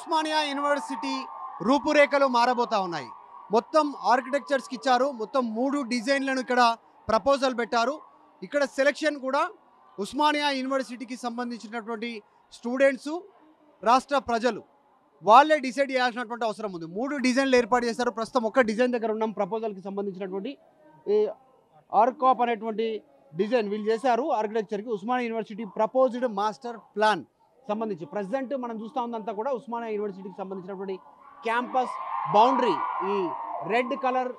Osmania university రూపురేఖలు మారబోతా ఉన్నాయి. మొత్తం ఆర్కిటెక్చర్స్కి ఇచ్చారు. మొత్తం 3 డిజైన్లను ఇక్కడ ప్రపోజల్ పెట్టారు. ఇక్కడ సెలెక్షన్ కూడా ఉస్మానియా యూనివర్సిటీకి సంబంధించినటువంటి స్టూడెంట్స్, రాష్ట్ర ప్రజలు వాళ్ళే డిసైడ్ చేయాల్సినటువంటి అవసరం ఉంది. 3 డిజైన్లు ఏర్పాటు చేశారు. ప్రస్తుతం ఒక్క డిజైన్ దగ్గర ఉన్నాం. ప్రపోజల్కి సంబంధించినటువంటి ఈ ఆర్కాప్ అనేటువంటి డిజైన్ వీళ్ళు చేశారు. ఆర్కిటెక్చర్కి Osmania university proposed master plan సంబంధించి ప్రజెంట్ మనం చూస్తూ ఉందంతా కూడా ఉస్మానియా యూనివర్సిటీకి సంబంధించినటువంటి క్యాంపస్ బౌండరీ. ఈ రెడ్ కలర్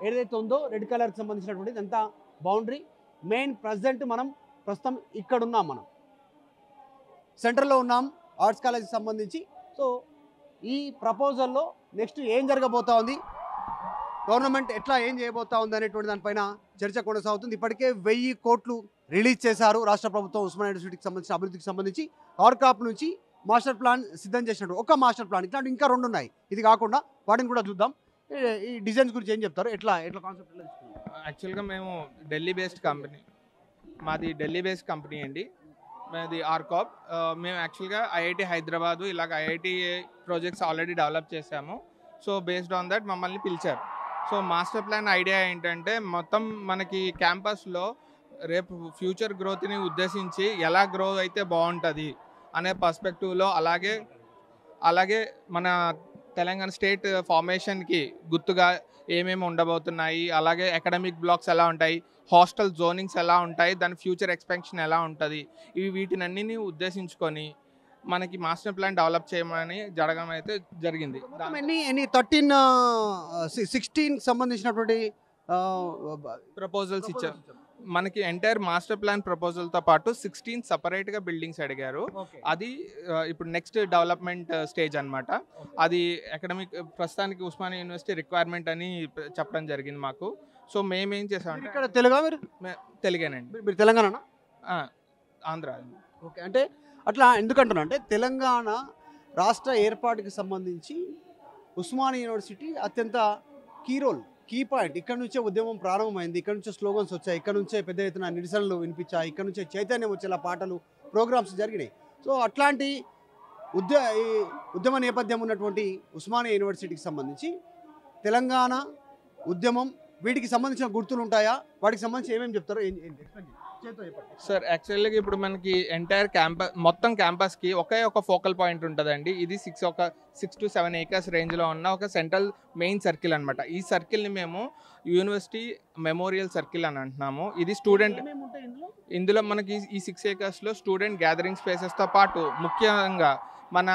ఏదైతే ఉందో రెడ్ కలర్కి సంబంధించినటువంటి ఇదంతా బౌండరీ. మెయిన్ ప్రస్తుతం ఇక్కడ ఉన్నాం, మనం సెంటర్లో ఉన్నాం ఆర్ట్స్ కాలేజ్కి సంబంధించి. సో ఈ ప్రపోజల్లో నెక్స్ట్ ఏం జరగబోతా ఉంది, గవర్నమెంట్ ఎట్లా ఏం చేయబోతా ఉంది అనేటువంటి దానిపైన చర్చ కొనసాగుతుంది. ఇప్పటికే 1000 కోట్లు రిలీజ్ చేశారు రాష్ట్ర ప్రభుత్వం ఉస్మానియా యూనివర్సిటీకి సంబంధించిన అభివృద్ధికి సంబంధించి. ఆర్కాప్ నుంచి మాస్టర్ ప్లాన్ సిద్ధం చేసినట్టు ఒక మాస్టర్ ప్లాన్, ఇట్లాంటి ఇంకా 2 ఉన్నాయి. ఇది కాకుండా వాటిని కూడా చూద్దాం. ఈ డిజైన్స్ గురించి ఏం చెప్తారు, ఎట్లా కాన్సెప్ట్? యాక్చువల్గా మేము ఢిల్లీ బేస్డ్ కంపెనీ, మాది ఢిల్లీ బేస్డ్ కంపెనీ అండి. మాది ఆర్కాప్. మేము యాక్చువల్గా ఐఐటి హైదరాబాదు ఇలాగ ఐఐటి ప్రాజెక్ట్స్ ఆల్రెడీ డెవలప్ చేశాము. సో బేస్డ్ ఆన్ దట్ మమ్మల్ని పిలిచారు. సో మాస్టర్ ప్లాన్ ఐడియా ఏంటంటే మొత్తం మనకి క్యాంపస్లో రేపు ఫ్యూచర్ గ్రోత్ని ఉద్దేశించి ఎలా గ్రో అయితే బాగుంటుంది అనే పర్స్పెక్టివ్లో, అలాగే మన తెలంగాణ స్టేట్ ఫార్మేషన్కి గుర్తుగా ఏమేమి ఉండబోతున్నాయి, అలాగే అకాడమిక్ బ్లాక్స్ ఎలా ఉంటాయి, హాస్టల్ జోనింగ్స్ ఎలా ఉంటాయి, దాని ఫ్యూచర్ ఎక్స్పెన్షన్ ఎలా ఉంటుంది, వీటినన్నిని ఉద్దేశించుకొని మనకి మాస్టర్ ప్లాన్ డెవలప్ చేయమని జరగడం అయితే జరిగింది. 16 సంబంధించినటువంటి ప్రపోజల్స్ ఇచ్చారు మనకి. ఎంటైర్ మాస్టర్ ప్లాన్ ప్రపోజల్తో పాటు 16 సపరేట్గా బిల్డింగ్స్ అడిగారు. అది ఇప్పుడు నెక్స్ట్ డెవలప్మెంట్ స్టేజ్ అనమాట. అది అకాడమిక్ ప్రస్తుతానికి ఉస్మానియా యూనివర్సిటీ రిక్వైర్మెంట్ అని చెప్పడం జరిగింది మాకు. సో మేమేం చేసామంటే ఇక్కడ తెలుగా తెలుగేనండి. మీరు తెలంగాణ? ఆంధ్ర. ఓకే, అంటే అట్లా ఎందుకంటున్నా అంటే తెలంగాణ రాష్ట్ర ఏర్పాటుకి సంబంధించి ఉస్మానియా యూనివర్సిటీ అత్యంత కీ పాయింట్. ఇక్కడ నుంచే ఉద్యమం ప్రారంభమైంది, ఇక్కడ నుంచే స్లోగన్స్ వచ్చాయి, ఇక్కడ నుంచే పెద్ద ఎత్తున నిరసనలు వినిపించాయి, ఇక్కడ నుంచే చైతన్యం వచ్చేలా పాటలు, ప్రోగ్రామ్స్ జరిగినాయి. సో అట్లాంటి ఉద్యమ నేపథ్యం ఉన్నటువంటి ఉస్మానియా యూనివర్సిటీకి సంబంధించి తెలంగాణ ఉద్యమం వీటికి సంబంధించిన గుర్తులు ఉంటాయా, వాటికి సంబంధించి ఏమేమి చెప్తారో సార్? యాక్చువల్గా ఇప్పుడు మనకి ఎంటైర్ మొత్తం క్యాంపస్కి ఒక ఫోకల్ పాయింట్ ఉంటుందండి. ఇది 6 to 7 acres రేంజ్లో ఉన్న ఒక సెంట్రల్ మెయిన్ సర్కిల్ అనమాట. ఈ సర్కిల్ని మేము యూనివర్సిటీ మెమోరియల్ సర్కిల్ అని అంటున్నాము. ఇది స్టూడెంట్, ఇందులో మనకి ఈ 6 acresలో స్టూడెంట్ గ్యాదరింగ్ స్పేసెస్తో పాటు ముఖ్యంగా మన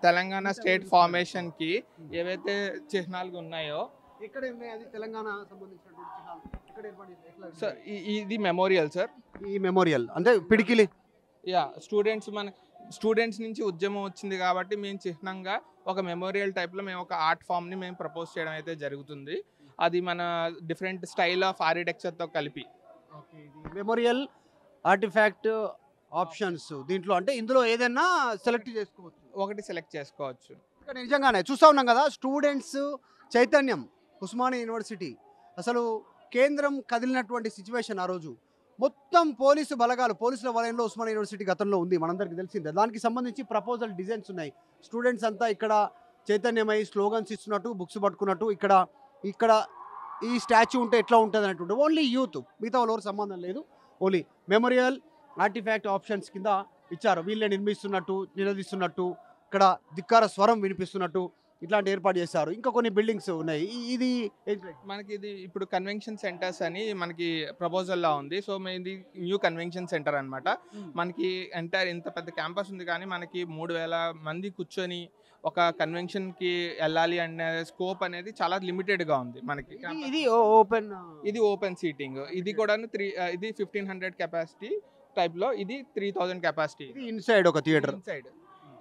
తెలంగాణ స్టేట్ ఫార్మేషన్కి ఏవైతే చిహ్నాలు ఉన్నాయో సార్, ఇది మెమోరియల్ సార్. ఈ మెమోరియల్ అంటే పిడికిలి స్టూడెంట్స్ నుంచి ఉద్యమం వచ్చింది కాబట్టి మేము చిహ్నంగా ఒక మెమోరియల్ టైప్లో మేము ఒక ఆర్ట్ ఫామ్ని మేము ప్రపోజ్ చేయడం అయితే జరుగుతుంది. అది మన డిఫరెంట్ స్టైల్ ఆఫ్ ఆర్కిటెక్చర్తో కలిపి మెమోరియల్ ఆర్టిఫాక్ట్ ఆప్షన్స్. దీంట్లో అంటే ఇందులో ఏదైనా సెలెక్ట్ చేసుకోవచ్చు. ఇక్కడ నిజంగానే చూస్తూ ఉన్నాం కదా, స్టూడెంట్స్ చైతన్యం. ఉస్మానియా యూనివర్సిటీ అసలు కేంద్రం కదిలినటువంటి సిచ్యువేషన్ ఆ రోజు. మొత్తం పోలీసుల వలయంలో ఉస్మానియా యూనివర్సిటీ గతంలో ఉంది, మనందరికీ తెలిసిందే. దానికి సంబంధించి ప్రపోజల్ డిజైన్స్ ఉన్నాయి. స్టూడెంట్స్ అంతా ఇక్కడ చైతన్యమై స్లోగన్స్ ఇస్తున్నట్టు, బుక్స్ పట్టుకున్నట్టు, ఇక్కడ ఈ స్టాచ్యూ ఉంటే ఎట్లా ఉంటుంది అన్నట్టు. ఓన్లీ యూత్, మిగతా వాళ్ళకి సంబంధం లేదు. ఓన్లీ మెమోరియల్ ఆర్టిఫాక్ట్ ఆప్షన్స్ కింద ఇచ్చారు. వీళ్ళే నిర్మిస్తున్నట్టు, నిలదీస్తున్నట్టు, ఇక్కడ ధిక్కార స్వరం వినిపిస్తున్నట్టు ఇట్లాంటి ఏర్పాటు చేశారు. ఇంకా కొన్ని బిల్డింగ్స్ ఉన్నాయి. ఇది ఇప్పుడు కన్వెన్షన్ సెంటర్స్ అని మనకి ప్రపోజల్లా ఉంది. సో ఇది న్యూ కన్వెన్షన్ సెంటర్ అనమాట. మనకి ఎంటైర్ ఇంత పెద్ద క్యాంపస్ ఉంది కానీ మనకి 3000 మంది కూర్చొని ఒక కన్వెన్షన్కి వెళ్ళాలి అనే స్కోప్ అనేది చాలా లిమిటెడ్గా ఉంది మనకి. ఇది ఓపెన్ సీటింగ్. ఇది కూడా ఇది 1500 కెపాసిటీ టైప్లో, ఇది 3000 కెపాసిటీ. ఇన్సైడ్ ఒక థియేటర్,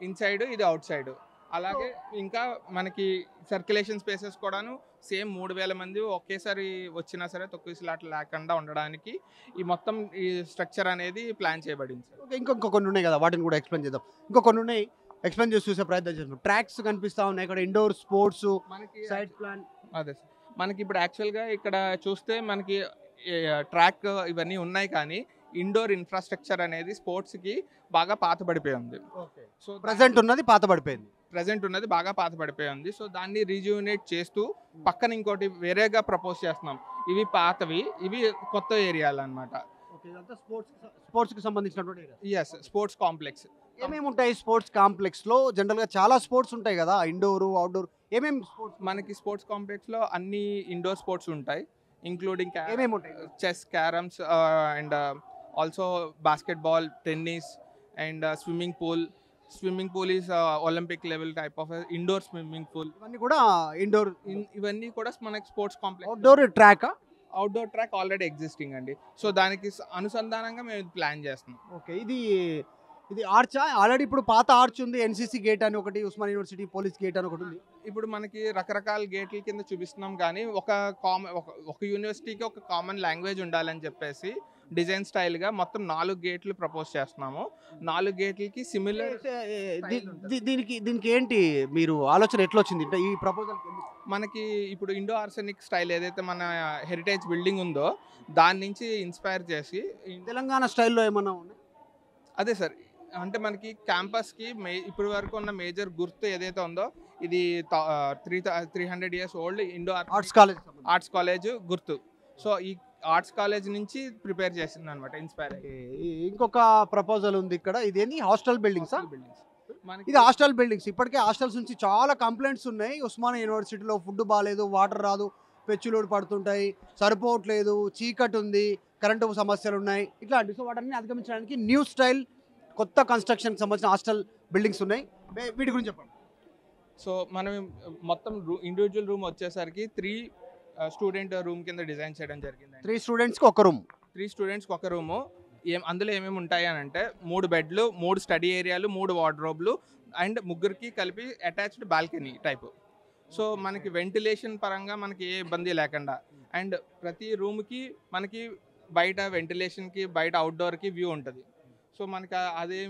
ఇన్సైడ్ ఇది అవుట్ సైడ్. అలాగే ఇంకా మనకి సర్క్యులేషన్ స్పేసెస్ కూడాను సేమ్ 3000 మంది ఒకేసారి వచ్చినా సరే తొక్కిసలాట లేకుండా ఉండడానికి ఈ మొత్తం ఈ స్ట్రక్చర్ అనేది ప్లాన్ చేయబడింది సార్. ఇంకా కొన్ని ఉన్నాయి కదా, వాటిని కూడా ఎక్స్ప్లెయిన్ చేద్దాం. కొన్ని ఉన్నాయి, ఎక్స్ప్లెయిన్ చేసి చూసే ప్రయత్నం చేస్తాం. ట్రాక్స్ కనిపిస్తూ ఉన్నాయి ఇక్కడ, ఇండోర్ స్పోర్ట్స్ మనకి సైడ్ ప్లాన్. అదే సార్, మనకి ఇప్పుడు యాక్చువల్గా ఇక్కడ చూస్తే మనకి ట్రాక్ ఇవన్నీ ఉన్నాయి కానీ ఇండోర్ ఇన్ఫ్రాస్ట్రక్చర్ అనేది స్పోర్ట్స్కి బాగా పాతబడిపోయి ఉంది. సో ప్రెసెంట్ ఉన్నది పాతబడిపోయింది. ప్రజెంట్ ఉన్నది బాగా పాత పడిపోయి ఉంది. సో దాన్ని రీజ్యూనేట్ చేస్తూ పక్కన ఇంకోటి వేరేగా ప్రపోజ్ చేస్తున్నాం. ఇవి పాతవి, ఇవి కొత్త ఏరియాలు అనమాట. స్పోర్ట్స్కి సంబంధించినటువంటి ఎస్, స్పోర్ట్స్ కాంప్లెక్స్. ఏమేమి ఉంటాయి స్పోర్ట్స్ కాంప్లెక్స్లో? జనరల్గా చాలా స్పోర్ట్స్ ఉంటాయి కదా, ఇండోర్ అవుట్డోర్. ఏమేమి స్పోర్ట్స్ మనకి స్పోర్ట్స్ కాంప్లెక్స్లో అన్ని ఇండోర్ స్పోర్ట్స్ ఉంటాయి, ఇంక్లూడింగ్ ఏమేమి ఉంటాయి? Chess, carroms and also basketball, tennis and swimming pool. Swimming pool is Olympic level type of indoor swimming pool. ఇవన్నీ కూడా ఇండోర్. ఇవన్నీ కూడా మనకి sports complex. Outdoor track outdoor track already existing అండి. So దానికి అనుసంధానంగా మేము ప్లాన్ చేస్తున్నాం. ఓకే, ఇది ఆర్చా? ఆల్రెడీ ఇప్పుడు పాత ఆర్చ్ ఉంది, ఎన్సీసీ గేట్ అని ఒకటి, ఉస్మానియా యూనివర్సిటీ పోలీస్ గేట్ అని ఒకటి ఉంది. ఇప్పుడు మనకి రకరకాల గేట్ల కింద చూపిస్తున్నాం, కానీ ఒక యూనివర్సిటీకి ఒక కామన్ లాంగ్వేజ్ ఉండాలని చెప్పేసి డిజైన్ స్టైల్గా మొత్తం 4 గేట్లు ప్రపోజ్ చేస్తున్నాము. 4 గేట్లకి సిమిలర్. దీనికి ఏంటి మీరు ఆలోచన ఎట్లా వచ్చింది ఈ ప్రపోజల్? మనకి ఇప్పుడు ఇండో ఆర్సెనిక్ స్టైల్ ఏదైతే మన హెరిటేజ్ బిల్డింగ్ ఉందో దాని నుంచి ఇన్స్పైర్ చేసి తెలంగాణ స్టైల్లో ఏమన్నా ఉన్నాయి? అదే సార్, అంటే మనకి క్యాంపస్కి ఇప్పటి వరకు ఉన్న మేజర్ గుర్తు ఏదైతే ఉందో ఇది 300 years old Indo arts college గుర్తు. సో ఈ ఆర్ట్స్ కాలేజ్ నుంచి ప్రిపేర్ చేసింది అనమాట, ఇన్స్పైర్ అయ్యి. ఇంకొక ప్రపోజల్ ఉంది ఇక్కడ, ఇదేంటి హాస్టల్ బిల్డింగ్స్? మనకి ఇది హాస్టల్ బిల్డింగ్స్. ఇప్పటికే హాస్టల్స్ నుంచి చాలా కంప్లైంట్స్ ఉన్నాయి. ఉస్మానియా యూనివర్సిటీలో ఫుడ్ బాగాలేదు, వాటర్ రాదు, పెచ్చులోడు పడుతుంటాయి, సరిపోవట్లేదు, చీకటి ఉంది, కరెంటు సమస్యలు ఉన్నాయి, ఇట్లాంటి. సో వాటన్ని అధిగమించడానికి న్యూ స్టైల్ కొత్త కన్స్ట్రక్షన్కి సంబంధించిన హాస్టల్ బిల్డింగ్స్ ఉన్నాయి. వీటి గురించి చెప్పండి. సో మనం మొత్తం ఇండివిజువల్ రూమ్ వచ్చేసరికి 3 స్టూడెంట్ రూమ్ కింద డిజైన్ చేయడం జరిగింది. 3 స్టూడెంట్స్కి ఒక రూమ్. 3 స్టూడెంట్స్కి ఒక రూము. అందులో ఏమేమి ఉంటాయి అని అంటే 3 బెడ్లు, 3 స్టడీ ఏరియాలు, 3 వార్డ్రోబ్లు అండ్ ముగ్గురికి కలిపి అటాచ్డ్ బాల్కనీ టైపు. సో మనకి వెంటిలేషన్ పరంగా మనకి ఏ ఇబ్బంది లేకుండా, అండ్ ప్రతి రూమ్కి మనకి బయట వెంటిలేషన్కి, బయట అవుట్డోర్కి వ్యూ ఉంటుంది. సో మనకి అదే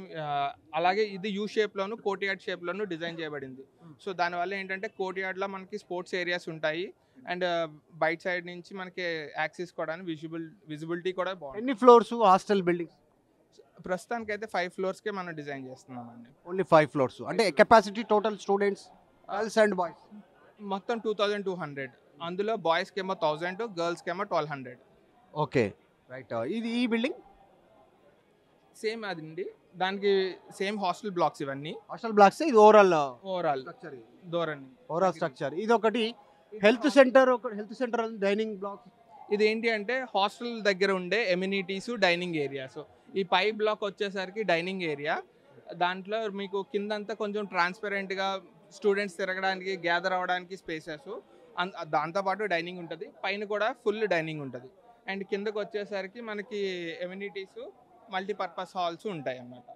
అలాగే ఇది యూ షేప్లోను, కోర్ట్యార్డ్ షేప్లోను డిజైన్ చేయబడింది. సో దానివల్ల ఏంటంటే కోర్ట్యార్డ్లో మనకి స్పోర్ట్స్ ఏరియాస్ ఉంటాయి, అండ్ బయట సైడ్ నుంచి మనకి యాక్సెస్ కూడా విజిబిలిటీ కూడా బాగుంటుంది. ఎన్ని ఫ్లోర్స్ హాస్టల్ బిల్డింగ్స్? ప్రస్తుతానికైతే 5 ఫ్లోర్స్కే మనం డిజైన్ చేస్తున్నామండి. Only 5 floors. అంటే capacity total students girls and boys మొత్తం 2200. అందులో బాయ్స్కి ఏమో 1000, గర్ల్స్కి ఏమో 1200. Okay, right. ఈ బిల్డింగ్ సేమ్ అదండి, దానికి సేమ్ హాస్టల్ బ్లాక్స్. ఇవన్నీ హాస్టల్ బ్లాక్స్. ఇది ఓవరాల్ స్ట్రక్చర్, ధోరణి ఓవరాల్ స్ట్రక్చర్. ఇది ఒకటి హెల్త్ సెంటర్, డైనింగ్ బ్లాక్. ఇది ఏంటి అంటే హాస్టల్ దగ్గర ఉండే ఎమ్యూనిటీస్, డైనింగ్ ఏరియాస్. ఈ పై బ్లాక్ వచ్చేసరికి డైనింగ్ ఏరియా. దాంట్లో మీకు కిందంతా కొంచెం ట్రాన్స్పరెంట్గా స్టూడెంట్స్ తిరగడానికి, గ్యాదర్ అవ్వడానికి స్పేసెస్, దాంతోపాటు డైనింగ్ ఉంటుంది. పైన కూడా ఫుల్ డైనింగ్ ఉంటుంది. అండ్ కిందకు వచ్చేసరికి మనకి ఎమ్యూనిటీస్, మల్టీపర్పస్ హాల్స్ ఉంటాయి అన్నమాట.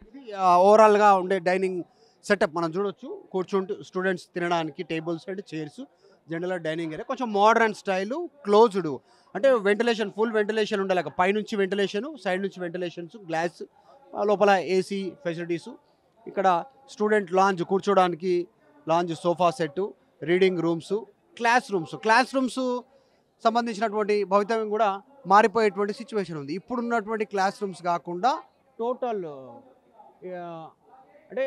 ఇది ఓవరాల్గా ఉండే డైనింగ్ సెటప్ మనం చూడొచ్చు. కూర్చుంటూ స్టూడెంట్స్ తినడానికి tables and chairs, general dining area. కొంచెం మోడర్న్ స్టైలు, క్లోజ్డ్. అంటే వెంటిలేషన్, ఫుల్ వెంటిలేషన్ ఉండలేక పైనుంచి వెంటిలేషన్, సైడ్ నుంచి వెంటిలేషన్స్, గ్లాస్, లోపల ఏసీ ఫెసిలిటీసు. ఇక్కడ స్టూడెంట్ లాంజ్, కూర్చోడానికి lounge, sofa set, reading rooms, class rooms సంబంధించినటువంటి భవితవ్యం కూడా మారిపోయేటువంటి సిచ్యువేషన్ ఉంది. ఇప్పుడున్నటువంటి క్లాస్ రూమ్స్ కాకుండా టోటల్ అంటే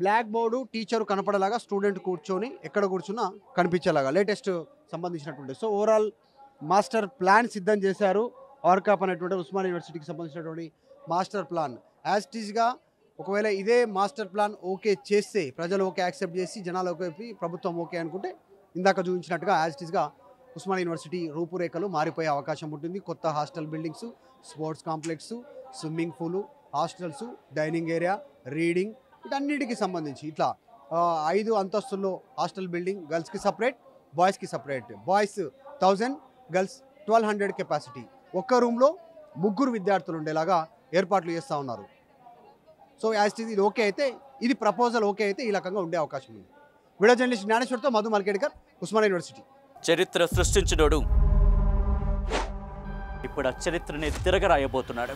బ్లాక్ బోర్డు, టీచర్ కనపడేలాగా, స్టూడెంట్ కూర్చొని ఎక్కడ కూర్చున్నా కనిపించేలాగా లేటెస్ట్ సంబంధించినటువంటి. సో ఓవరాల్ మాస్టర్ ప్లాన్ సిద్ధం చేశారు. ఆర్కాప్ అనేటువంటి ఉస్మానియా యూనివర్సిటీకి సంబంధించినటువంటి మాస్టర్ ప్లాన్. యాజ్ ఇట్ ఈస్గా ఒకవేళ ఇదే మాస్టర్ ప్లాన్ ఓకే చేస్తే, ప్రజలు ఓకే యాక్సెప్ట్ చేసి, జనాలు ఓకే, ప్రభుత్వం ఓకే అనుకుంటే, ఇందాక చూపించినట్టుగా యాజ్ ఇట్ ఈస్గా ఉస్మానియా యూనివర్సిటీ రూపురేఖలు మారిపోయే అవకాశం ఉంటుంది. కొత్త hostel buildings, sports complex, swimming pool, hostels, dining area, reading, వీటన్నిటికి సంబంధించి ఇట్లా 5 అంతస్తుల్లో హాస్టల్ బిల్డింగ్. గర్ల్స్కి సపరేట్, బాయ్స్కి సపరేట్. Boys 1000, girls 1200 capacity. ఒక్క రూమ్లో 3 విద్యార్థులు ఉండేలాగా ఏర్పాట్లు చేస్తూ ఉన్నారు. సో యాజ్ ఇది ఓకే అయితే, ఇది ప్రపోజల్ ఓకే అయితే ఈ రకంగా ఉండే అవకాశం ఉంది. వీడియో జర్నలిస్ట్ జ్ఞానేశ్వర్తో మధు మల్కేడ్కర్, ఉస్మానియా యూనివర్సిటీ. చరిత్ర సృష్టించినోడు ఇప్పుడు ఆ చరిత్రని తిరగరాయబోతున్నాడు.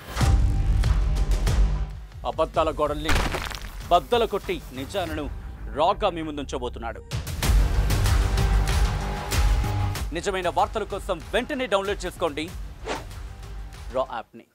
అబద్ధాల గోడల్ని బద్దలు కొట్టి నిజాలను రాగా మీ ముందుంచబోతున్నాడు. నిజమైన వార్తల కోసం వెంటనే డౌన్లోడ్ చేసుకోండి రా యాప్ని.